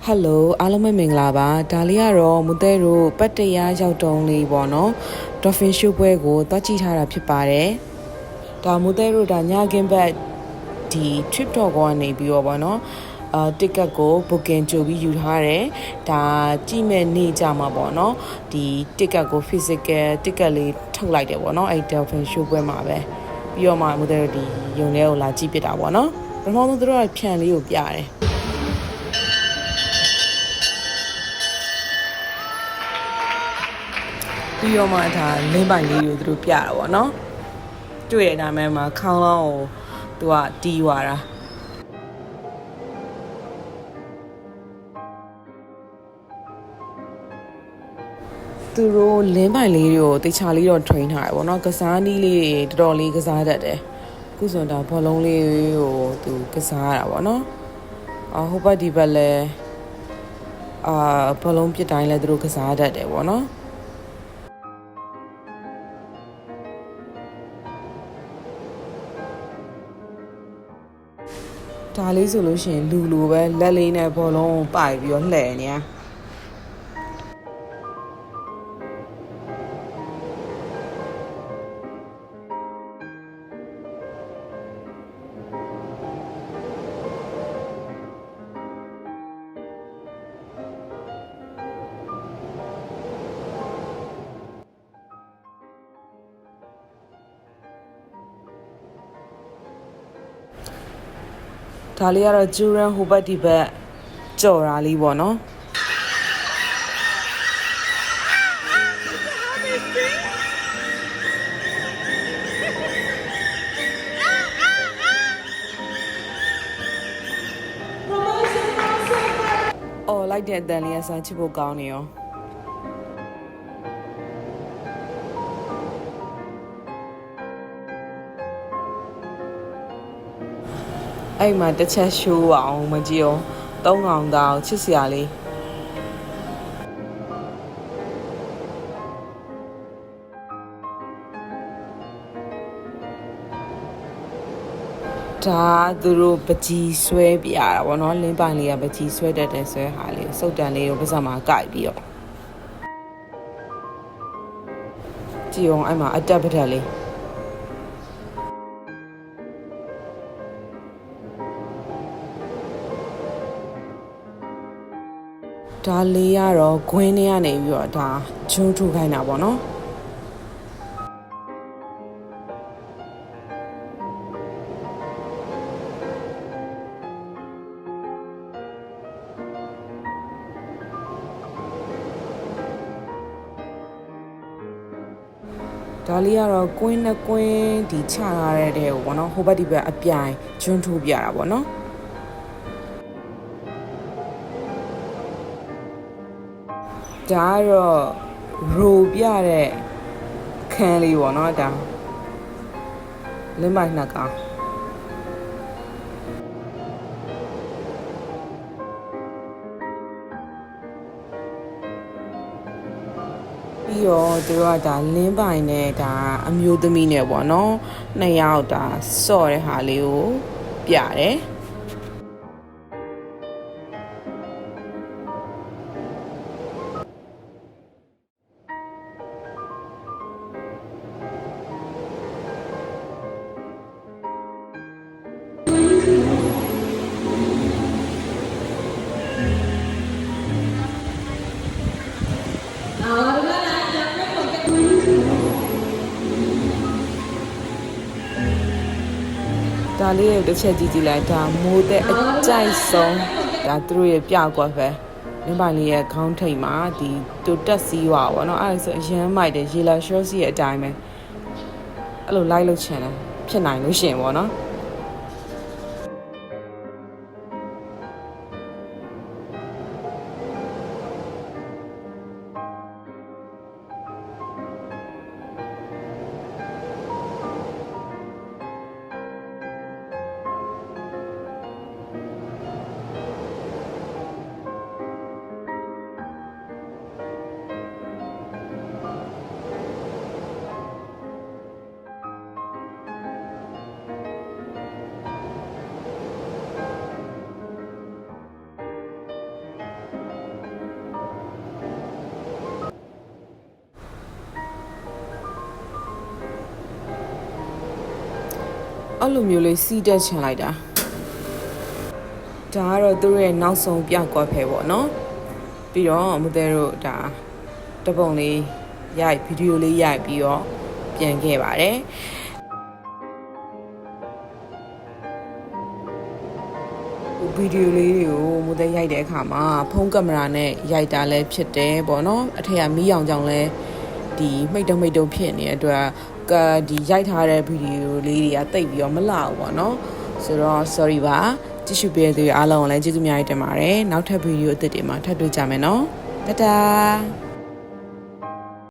Hello အားလုံးပဲမင်္ဂလာပါဒါလေးကတော့မူတဲတို့ပတ်တရားရောက်တုံးလေးပေါ့နော် Dolphin Show ပွဲကိုသွားကြည့်ထားတာဖြစ်ပါတယ်ဒါမူတဲတို့ဒါညကင်းဘက်ဒီ trip တော့ကနေပြီးတော့ပေါ့နော်ticket ကို booking ကြိုပြီးယူထားတယ်ဒါကြည့်မဲ့နေ့ကြမှာပေါ့နော်ဒီ ticket ကို physical ticket လေးထုတ်လိုက်တယ်ပေါ့နော်အဲ့ Dolphin Show ပွဲမှာပဲပြီးတော့မှမူတဲတို့ဒီရုံထဲကိုလာကြည့်ပြတာပေါ့နော်ပထမဆုံးသူတို့ကဖြန်လေးကိုပြတယ်ပြီးတော့မှဒါလင်းပိုင်လေးကိုသူတို့ပြတာပေါ့နော်တွေ့တဲ့အတိုင်းမှာခေါင်းလောင်းကိုသူကတီးသွားတာသူတို့လင်းပိုင်လေးတွေကိုတေချာလေးတော့ train ထားတယ်ပေါ့နော်ကစားနည်းလေးတွေတော်တော်လေးကစားတတ်တယ်ခုဆိုတော့ဘောလုံးလေးကိုသူကစားရတာပေါ့နော်ဟိုဘက်ဒီဘက်လဲဘောလုံးပစ်တိုင်းလဲသူတို့ကစားတတ်တယ်ပေါ့နော်ဒါလေးဆိုလို့ရှိရင်လူလိုပဲလက်လေးနဲ့ဘောလုံးကိုပိုက်ပြီးတော့လှည့်နေရဒါလေးကတော့ဂျူရန်ဟိုဘက်ဒီဘက်ကြော်တာလေးပေါ့နော်အော်လိုက်တဲ့အတန်လေးကစားချစ်ဖို့ကောင်းနေရောအဲ့မှာတစ်ချက်ရှိုးအောင်မကြည့်အောင်သုံးကောင်တောင်ချစ်စရာလေးဒါသူတို့ပကြီးဆွဲပြရတာဗောနော်လင်းပိုင်လေးကပကြီးဆွဲတတ်တဲ့ဆွဲဟာလေးစုပ်တန်လေးကိုပါးစပ်မှာကိုက်ပြီးတော့ကြည့်အောင်အဲ့မှာအတက်ပထက်လေးဒါလေးကတော့ခွင်းထဲကနေပြီးတော့ဒါဂျုံထုတ်ခိုင်းတာပေါ့နော်ဒါလေးကတော့ကွင်းနဲ့ကွင်းဒီချထားတဲ့တဲ့ပေါ့နော်ဟိုဘက်ဒီဘက်အပြိုင်ဂျုံထုတ်ပြတာပေါ့နော်ဒါကတော့ရိုပြတဲ့ခန်းလေးပေါ့နော်ဒါလင်းမိုက်နှစ်ကောင်ပြီးတော့သူတို့ကဒါလင်းပိုင်နဲ့ဒါအမျိုးသမီးနဲ့ပေါ့နော်နှစ်ယောက်ဒါစော့တဲ့ဟာလေးကိုပြတယ်ဒါလေးရဲ့တစ်ချက်ကြည့်ကြည့်လိုက်ဒါမိုးတဲ့အကြိုက်ဆုံးဒါသူတို့ရဲ့ပြကွက်ပဲလင်းပိုင်လေးရဲ့ခေါင်းထိပ်မှာဒီတူတက်စီးွားပေါ့နော်အဲ့ဒါဆိုအရန်မိုက်တယ်ရေလာရှော့စီရဲ့အတိုင်းပဲအဲ့လိုလိုက်လို့ချင်တယ်ဖြစ်နိုင်လို့ရှင်ပေါ့နော် အဲ့လိုမျိုးလေးစီးတက်ချင်လိုက်တာဒါကတော့သူတို့ရဲ့နောက်ဆုံးပြကွက်ဖဲပေါ့နော်ပြီးတော့မူတဲတို့ဒါတပုံလေးရိုက်ဗီဒီယိုလေးရိုက်ပြီးတော့ပြန်ခဲ့ပါတယ်ဗီဒီယိုလေးတွေကိုမူတဲရိုက်တဲ့အခါမှာဖုန်းကင်မရာနဲ့ရိုက်တာလည်းဖြစ်တယ်ပေါ့နော်အထက်ကမီးရောင်ကြောင်လဲဒီမိတ်တုံဖြစ်နေတဲ့အတွက်ဒီရိုက်ထားတဲ့ဗီဒီယိုလေးတွေကတိတ်ပြီးတော့မလှဘူးပေါ့နော်ဆိုတော့ sorry ပါကြည့်ရှုပေးတဲ့သူအားလုံးကိုလည်းကျေးဇူးများတင်ပါတယ်နောက်ထပ်ဗီဒီယိုအသစ်တွေမှာထပ်တွေ့ကြမယ်နော်တတား